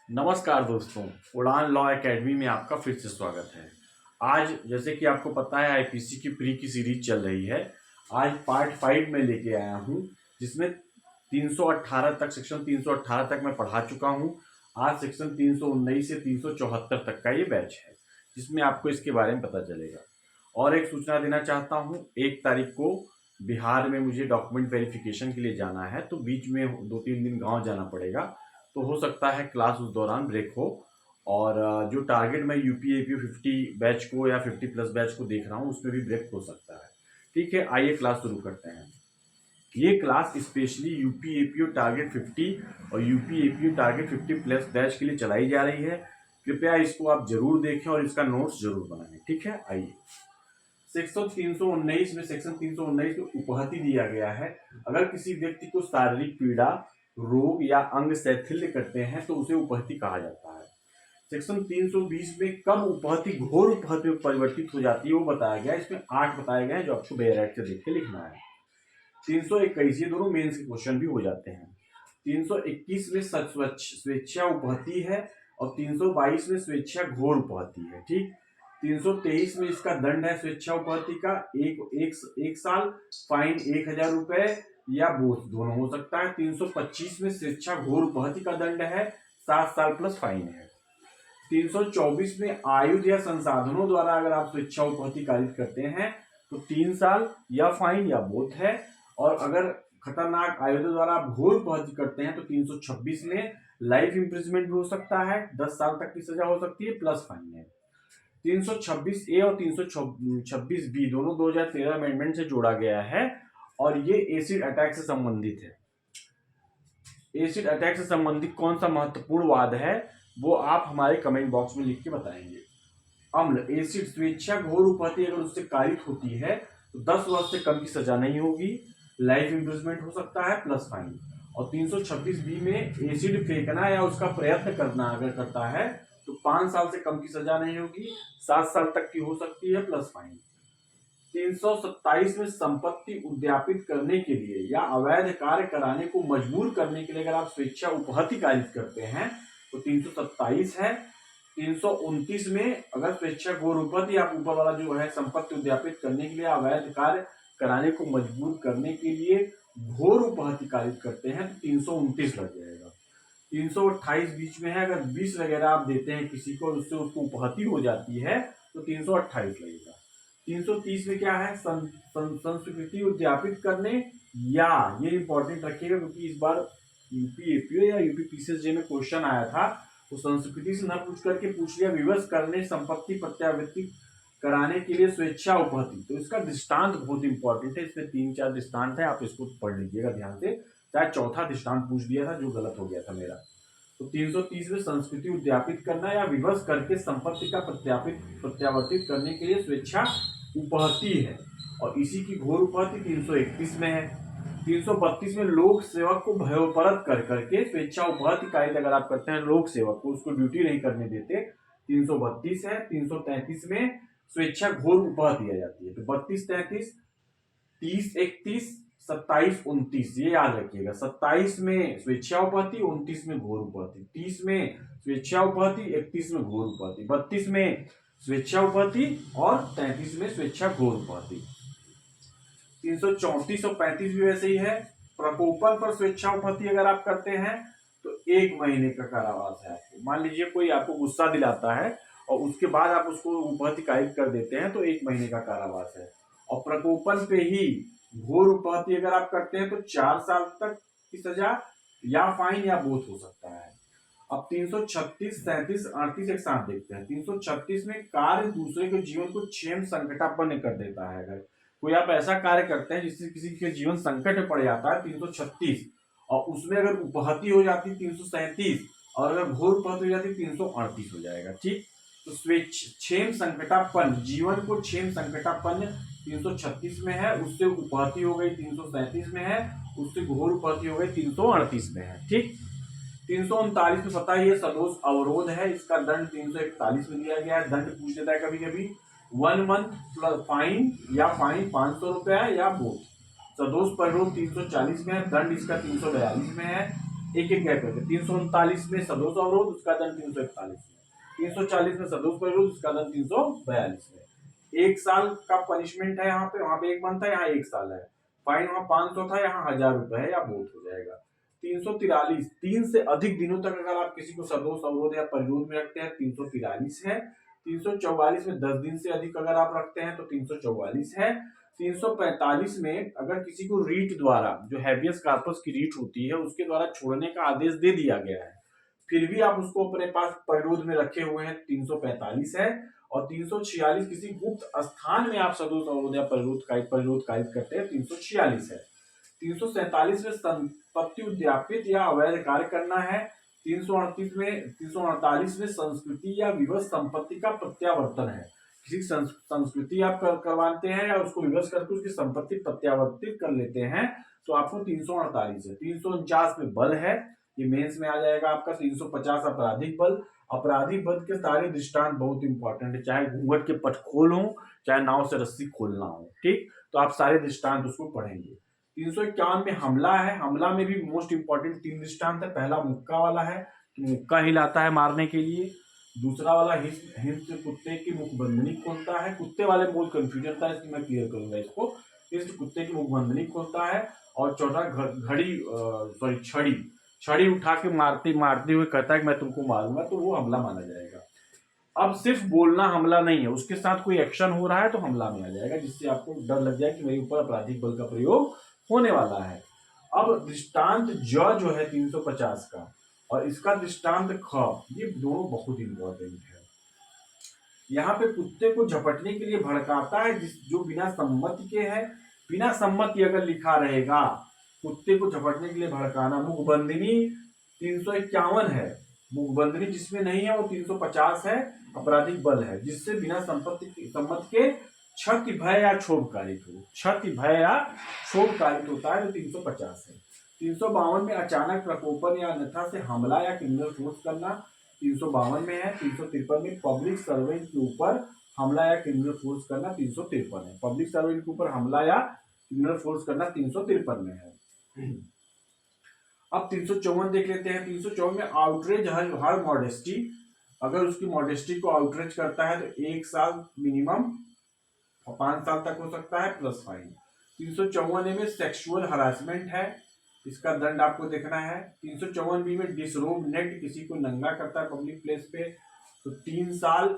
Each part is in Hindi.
नमस्कार दोस्तों, उड़ान लॉ एकेडमी में आपका फिर से स्वागत है। आज जैसे कि आपको पता है आईपीसी की प्री की सीरीज चल रही है। आज पार्ट 5 में लेके आया हूँ, जिसमें 318 तक सेक्शन 318 तक मैं पढ़ा चुका हूँ। आज सेक्शन 319 से 374 तक का ये बैच है, जिसमें आपको इसके बारे में पता चलेगा। और एक सूचना देना चाहता हूँ, 1 तारीख को बिहार में मुझे डॉक्यूमेंट वेरिफिकेशन के लिए जाना है, तो बीच में 2-3 दिन गाँव जाना पड़ेगा। तो हो सकता है क्लास उस दौरान ब्रेक हो। और जो टारगेट मैं यूपी एपीओ 50 बैच को या 50 प्लस बैच को देख रहा हूँ, उसमें भी ब्रेक हो सकता है। ठीक है, आइए क्लास शुरू करते हैं। ये class specially UP APO target 50 और UP APO target 50 plus batch के लिए चलाई जा रही है। कृपया इसको आप जरूर देखें और इसका नोट्स जरूर बनाएं। ठीक है, आइए। सेक्शन 319 में उपहति दिया गया है। अगर किसी व्यक्ति को शारीरिक पीड़ा, रोग या अंग शैथिल्य करते हैं तो उसे उपहति कहा जाता है। सेक्शन 320 में कब उपहति घोर उपहति में परिवर्तित हो जाती है वो बताया गया है। इसमें 8 बताए गए हैं, जो आपको बैराइट से देख के लिखना है। 321, ये दोनों मेंस के क्वेश्चन भी हो जाते हैं। 321 में स्वेच्छा उपहति है और 322 में स्वेच्छा घोर उपहति है। ठीक, 323 में इसका दंड है स्वेच्छा उपहति का एक साल, फाइन 1000 रुपए या बोथ दोनों हो सकता है। 325 में स्वेच्छा घोर उपहति का दंड है 7 साल प्लस फाइन है। 324 में आयुध या संसाधनों द्वारा अगर आप स्वेच्छा उपहति कारित करते हैं तो 3 साल या फाइन या बोथ है। और अगर खतरनाक आयुधों द्वारा आप घोर उपहति करते हैं तो 326 में लाइफ इम्प्रिजमेंट भी हो सकता है, 10 साल तक की सजा हो सकती है, प्लस फाइन है। 326 ए और 326 बी दोनों 2013 अमेंडमेंट से जोड़ा गया है और ये एसिड अटैक से संबंधित है। एसिड अटैक से संबंधित कौन सा महत्वपूर्ण वाद है वो आप हमारे कमेंट बॉक्स में लिख के बताएंगे। अम्ल एसिड स्वेच्छा घोर उपहति अगर उससे कारित होती है तो 10 वर्ष से कम की सजा नहीं होगी, लाइफ इम्प्रिजमेंट हो सकता है, प्लस फाइन। और 326 बी में एसिड फेंकना या उसका प्रयत्न करना अगर करता है तो 5 साल से कम की सजा नहीं होगी, 7 साल तक की हो सकती है, प्लस फाइन। 327 में संपत्ति उद्यापित करने के लिए या अवैध कार्य कराने को मजबूर करने के लिए अगर आप स्वेच्छा उपहति कारित करते हैं तो 327 है। 329 में अगर स्वेच्छा घोर उपहति आप ऊपर वाला जो है संपत्ति उद्यापित करने के लिए अवैध कार्य कराने को मजबूर करने के लिए घोर उपहति कारित करते हैं तो 329 लग जाएगा। 328 बीच में है, अगर 20 वगैरह आप देते हैं किसी को उससे उसको उपहति हो जाती है तो 328 लगेगा। 330 में क्या है, संस्कृति उद्यापित करने, या ये इंपॉर्टेंट रखिएगा क्योंकि इस बार यूपी एपीओ या यूपी पीसीएसजे में क्वेश्चन आया था, तो संस्कृति से न पूछ करके पूछ लिया विवश करने, संपत्ति प्रत्यावृत्ति कराने के लिए स्वेच्छा उपहति। तो इसका दृष्टांत बहुत इंपॉर्टेंट है, इसमें 3-4 दृष्टांत है, आप इसको पढ़ लीजिएगा ध्यान से। चाहे चौथा दृष्टांत पूछ दिया था जो गलत हो गया था मेरा। तो 330 में संस्कृति उद्यापित करना या विवश करके संपत्ति का प्रत्यावर्तित करने के लिए स्वेच्छा उपहति है, और इसी की घोर उपहति 331 में है। 332 में लोक सेवक को भयोपरत कर करके स्वेच्छा उपहति कारित अगर आप करते हैं, लोक सेवक को उसको ड्यूटी नहीं करने देते, 332 है। 333 में स्वेच्छा घोर उपहति आ जाती है। तो 32, 33, 30, 31, 27, 29 ये याद रखिएगा। 27 में स्वेच्छा उपहति, 29 में घोर उपहति, 30 में स्वेच्छा उपहति, 31 में घोर उपहति, 32 में स्वेच्छा उपहति और 33 में स्वेच्छा घोर उपहति। 334 और 35 भी वैसे ही है। प्रकोपन पर स्वेच्छा उपहति अगर आप करते हैं तो 1 महीने का कारावास है आपको। मान लीजिए कोई आपको गुस्सा दिलाता है और उसके बाद आप उसको उपहति कारित कर देते हैं तो 1 महीने का कारावास है। और प्रकोपन पे ही घोर उपहति अगर आप करते हैं तो 4 साल तक की सजा या फाइन या बोथ हो सकता है। अब 336, 37, 38 एक साथ देखते हैं। 336 में कार्य दूसरे के जीवन को क्षेम संकटापन्न कर देता है। अगर कोई आप ऐसा कार्य करते हैं जिससे किसी के जीवन संकट में पड़ जाता है 336, और उसमें अगर उपहति हो जाती 337 और अगर घोर उपहति हो जाती 338 हो जाएगा। ठीक, तो क्षेम संकटापन्न, जीवन को क्षेम संकटापन्न 336 में है, उससे उपहति हो गई 337 में है, उससे घोर उपहति हो गई 338 में है। ठीक, 339 में पता ही है सदोष अवरोध है, इसका दंड 341 में दिया गया है। दंड पूछ देता है कभी कभी 1 मंथ प्लस फाइन या फाइन 500 रुपया या बोथ। सदोष परिरोध 340 में है, दंड इसका 342 में है। एक एक गैप करके 339 में सदोष अवरोध, उसका दंड 341 में, 340 में सदोष परिरोध, उसका दंड 342 में। 1 साल का पनिशमेंट है यहाँ पे, वहां पे 1 मंथ है, यहाँ 1 साल है। फाइन वहां 500 था, यहाँ 1000 रुपए है या बहुत हो जाएगा। 343 3 से अधिक दिनों तक अगर आप किसी को सदोष अवरोध या परिरोध में रखते हैं 343 है। 344 में 10 दिन से अधिक अगर आप रखते हैं तो 344 है। 345 में अगर किसी को रीट द्वारा, जो हैबियस कॉर्पस की रीट होती है, उसके द्वारा छोड़ने का आदेश दे दिया गया है, फिर भी आप उसको अपने पास परिरोध में रखे हुए हैं, 345 है। और 346 किसी गुप्त स्थान में आप सदोष अवरोध या परिरोध कायित करते हैं, 346 है। 347 में संपत्ति उद्यापित या अवैध कार्य करना है। 348 में संस्कृति या विवश संपत्ति का प्रत्यावर्तन है। किसी संस्कृति आप करवाते हैं या उसको विवश करके उसकी संपत्ति प्रत्यावर्तित कर लेते हैं तो आपको 348 है। 349 में बल है, ये मेंस में आ जाएगा आपका। 350 आपराधिक बल। आपराधिक बल के सारे दृष्टांत बहुत इंपॉर्टेंट है, चाहे घूंघट के पट खोल हो, चाहे नाव से रस्सी खोलना हो, ठीक, तो आप सारे दृष्टांत उसको पढ़ेंगे। 351 में हमला है। हमला में भी मोस्ट इंपॉर्टेंट 3 दृष्टांत है। पहला मुक्का वाला है, मुक्का हिलाता है मारने के लिए। दूसरा वाला हिंस कुत्ते की मुखबंधनी खोलता है। कुत्ते वाले बहुत कंफ्यूजन था, इसलिए मैं क्लियर करूंगा इसको। हिंस कुत्ते की मुखबंधनी खोलता है। और चौथा छड़ी उठा के मारते हुए कहता है कि मैं तुमको मारूंगा, तो वो हमला माना जाएगा। अब सिर्फ बोलना हमला नहीं है, उसके साथ कोई एक्शन हो रहा है तो हमला में आ जाएगा, जिससे आपको डर लग जाए कि मेरे ऊपर आपराधिक बल का प्रयोग होने वाला है। अब दृष्टांत जो है 350 का और इसका दृष्टांत ख, ये दोनों बहुत इंपॉर्टेंट है। यहाँ पे कुत्ते को झपटने के लिए भड़काता है जो बिना सम्मति के है। बिना सम्मति अगर लिखा रहेगा, कुत्ते को झपटने के लिए भड़काना। मुखबंधनी 351 है। मुखबंधनी जिसमें नहीं है वो 350 है, आपराधिक बल है, जिससे बिना सम्मति के क्षति भय या क्षोभ कारित हो। क्षति भय या क्षोभ कारित होता है तो 350 है। 352 में अचानक प्रकोपन या अन्यथा से हमला या क्रिमिनल फोर्स करना, 352 में है। 353 में पब्लिक सर्वेंट के ऊपर हमला या क्रिमिनल फोर्स करना, 353 है। पब्लिक सर्वेंट के ऊपर हमला या क्रिमिनल फोर्स करना 353 में है। अब 354 देख लेते हैं। 354 में आउटरेज हर मॉडेस्टी, अगर उसकी मॉडेस्टी को आउटरेज करता है तो 1 साल मिनिमम 5 साल तक हो सकता है प्लस फाइन। 354 में सेक्सुअल हरासमेंट है, इसका दंड आपको देखना है। 354 बी में डिसरोब नेक्ट, किसी को नंगा करता है पब्लिक प्लेस पे, तो 3 साल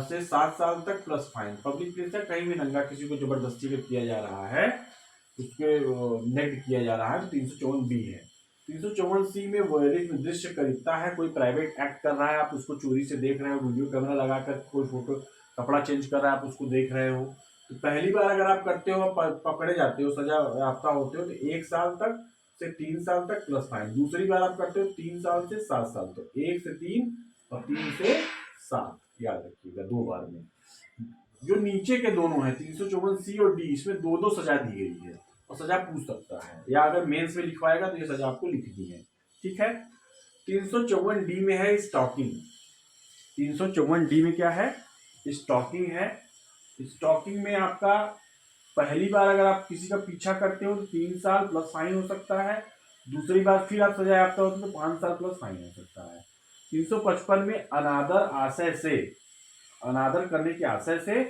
से 7 साल तक प्लस फाइन। पब्लिक प्लेस है, कहीं भी नंगा किसी को जबरदस्ती किया जा रहा है, उसके नेक्ट किया जा रहा है, तो 354 बी है। 354 सी में वॉयरिज्म दृश्य करीता है, कोई प्राइवेट एक्ट कर रहा है, आप उसको चोरी से देख रहे हो, वीडियो कैमरा लगाकर कोई फोटो कपड़ा चेंज कर रहा है, आप उसको देख रहे हो, तो पहली बार अगर आप करते हो, पकड़े जाते हो, सजा याफ्ता होते हो, तो 1 साल तक से 3 साल तक प्लस फाइन। दूसरी बार आप करते हो 3 साल से 7 साल, तो 1 से 3 और 3 से 7, याद रखिएगा 2 बार में। जो नीचे के दोनों है 354 सी और डी, इसमें 2-2 सजा दी गई है और सजा पूछ सकता है, या अगर मेंस में लिखवाएगा तो ये सजा आपको लिखनी है, ठीक है। 354 डी में है स्टॉकिंग। 354 डी में क्या है? स्टॉकिंग है। स्टॉकिंग में आपका पहली बार अगर आप किसी का पीछा करते हो तो 3 साल प्लस फाइन हो सकता है, दूसरी बार फिर आप सजा याफ्ता होते तो 5 साल प्लस फाइन हो सकता है। 355 में अनादर आशय से, अनादर करने के आशय से,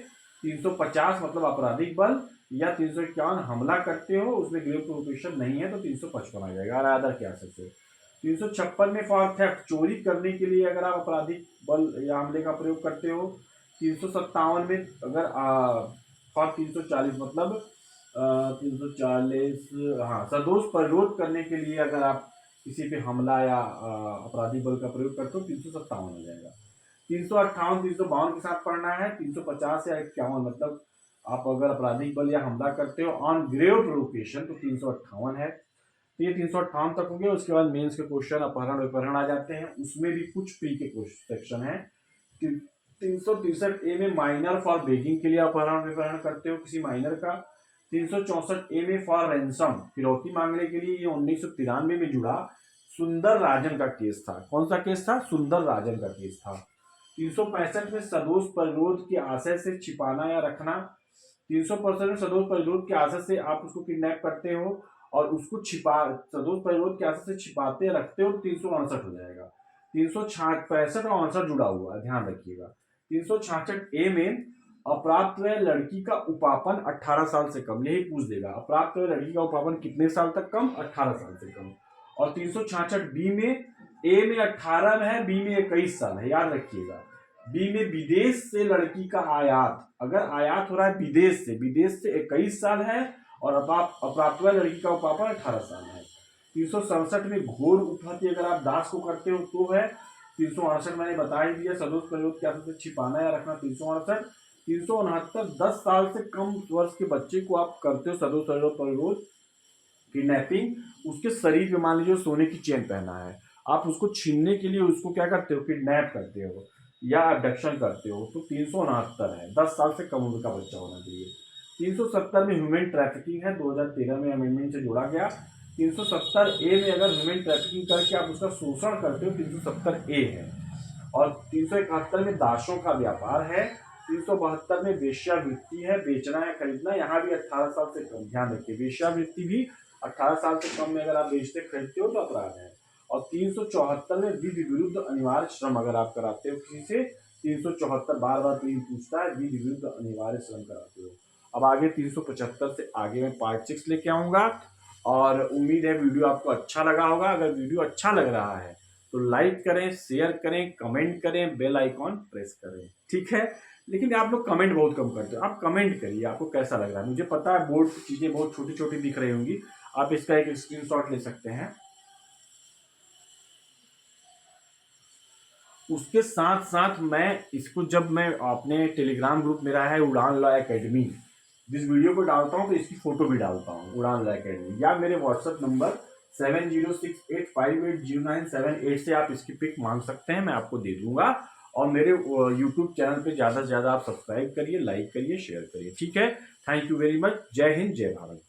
350 मतलब आपराधिक बल, या 351 हमला करते हो, उसमें ग्रेव प्रोवोकेशन नहीं है तो 355 आ जाएगा अनादर के आशय से। 356 में फॉर थेफ्ट, चोरी करने के लिए अगर आप आपराधिक बल या हमले का प्रयोग करते हो। 357 में अगर फॉर 340 मतलब 340, हाँ, सदोष परिरोध करने के लिए अगर आप किसी पे हमला या आपराधिक बल का प्रयोग करते हो 357 हो जाएगा। 358 352 के साथ पढ़ना है। 350 या 51 मतलब आप अगर आपराधिक बल या हमला करते हो ऑन ग्रेव प्रोवोकेशन तो 358 है। तो ये 358 तक हो गया। उसके बाद मेंस के क्वेश्चन अपहरण विपहरण आ जाते हैं, उसमें भी कुछ प्री के क्वेश्चन सेक्शन है। 363 ए में माइनर फॉर बेगिंग के लिए अपहरण विपहरण करते हो किसी माइनर का। 364 ए में फॉर रैंसम, फिरौती मांगने के लिए, ये 1993 में जुड़ा सुंदर राजन का केस था। कौन सा केस था? सुंदर राजन का केस था। 365 में सदोष परिरोध के आशय से छिपाना या रखना। 365 में सदोष परिरोध के आशय से आप उसको किडनैप करते हो और उसको सदोष परिरोध के आंसर से छिपाते रखते हो तो 369 हो जाएगा। 365 और 69 जुड़ा हुआ है, ध्यान रखिएगा। 366 ए में अप्राप्त वय लड़की का उपापन 18 साल से कम, यही पूछ देगा। अप्राप्त वय लड़की का उपापन कितने साल तक कम? 18 साल से कम। और 366 बी में, ए में 18 है, बी में 21 साल है, याद रखिएगा। बी में विदेश से लड़की का आयात, अगर आयात हो रहा है विदेश से 21 साल है, और अप्राप्त वय लड़की का उपापन 18 साल है। 367 में घोर उपहत्य अगर आप दास को करते हो तो है। 368 मैंने बता ही दिया, सदोष प्रयोग के आंसर से छिपाना या रखना 368। 369 10 साल से कम वर्ष के बच्चे को आप करते हो सदोष प्रयोग किडनैपिंग, उसके शरीर में मान लीजिए सोने की चेन पहना है, आप उसको छीनने के लिए उसको क्या करते हो? किडनैप करते हो या अबडक्शन करते हो, तो 369 है। 10 साल से कम उम्र का बच्चा होना चाहिए। 370 में ह्यूमन ट्रैफिकिंग है, 2013 में अमेंडमेंट से जोड़ा गया। 370 ए में अगर ह्यूमन ट्रैफिकिंग करके आप उसका शोषण करते हो 370 ए है। और 371 में दासों का व्यापार है। 372 में वेश्यावृत्ति है, बेचना या खरीदना, यहाँ भी 18 साल से कम, ध्यान रखिए। वेश्यावृत्ति भी 18 साल से कम में अगर आप बेचते खरीदते हो तो अपराध है। और 374 में विधि विरुद्ध अनिवार्य श्रम अगर आप कराते हो किसी से, 374 बार बार पूछता है, विधि विरुद्ध अनिवार्य श्रम कराते हो। अब आगे 375 से आगे मैं पार्ट 6 लेके आऊंगा, और उम्मीद है वीडियो आपको अच्छा लगा होगा। अगर वीडियो अच्छा लग रहा है तो लाइक करें, शेयर करें, कमेंट करें, बेल आइकॉन प्रेस करें, ठीक है। लेकिन आप लोग कमेंट बहुत कम करते हो, आप कमेंट करिए आपको कैसा लग रहा है। मुझे पता है बोर्ड की चीजें बहुत छोटी छोटी दिख रही होंगी, आप इसका एक स्क्रीनशॉट ले सकते हैं। उसके साथ साथ मैं इसको, जब मैं अपने टेलीग्राम ग्रुप मेरा है उड़ान लॉ एकेडमी, जिस वीडियो को डालता हूँ तो इसकी फोटो भी डालता हूँ उड़ान लॉ एकेडमी, या मेरे व्हाट्सएप नंबर 7068580978 से आप इसकी पिक मांग सकते हैं, मैं आपको दे दूंगा। और मेरे यूट्यूब चैनल पे ज़्यादा से ज़्यादा आप सब्सक्राइब करिए, लाइक करिए, शेयर करिए, ठीक है। Thank you very much. जय हिंद, जय भारत।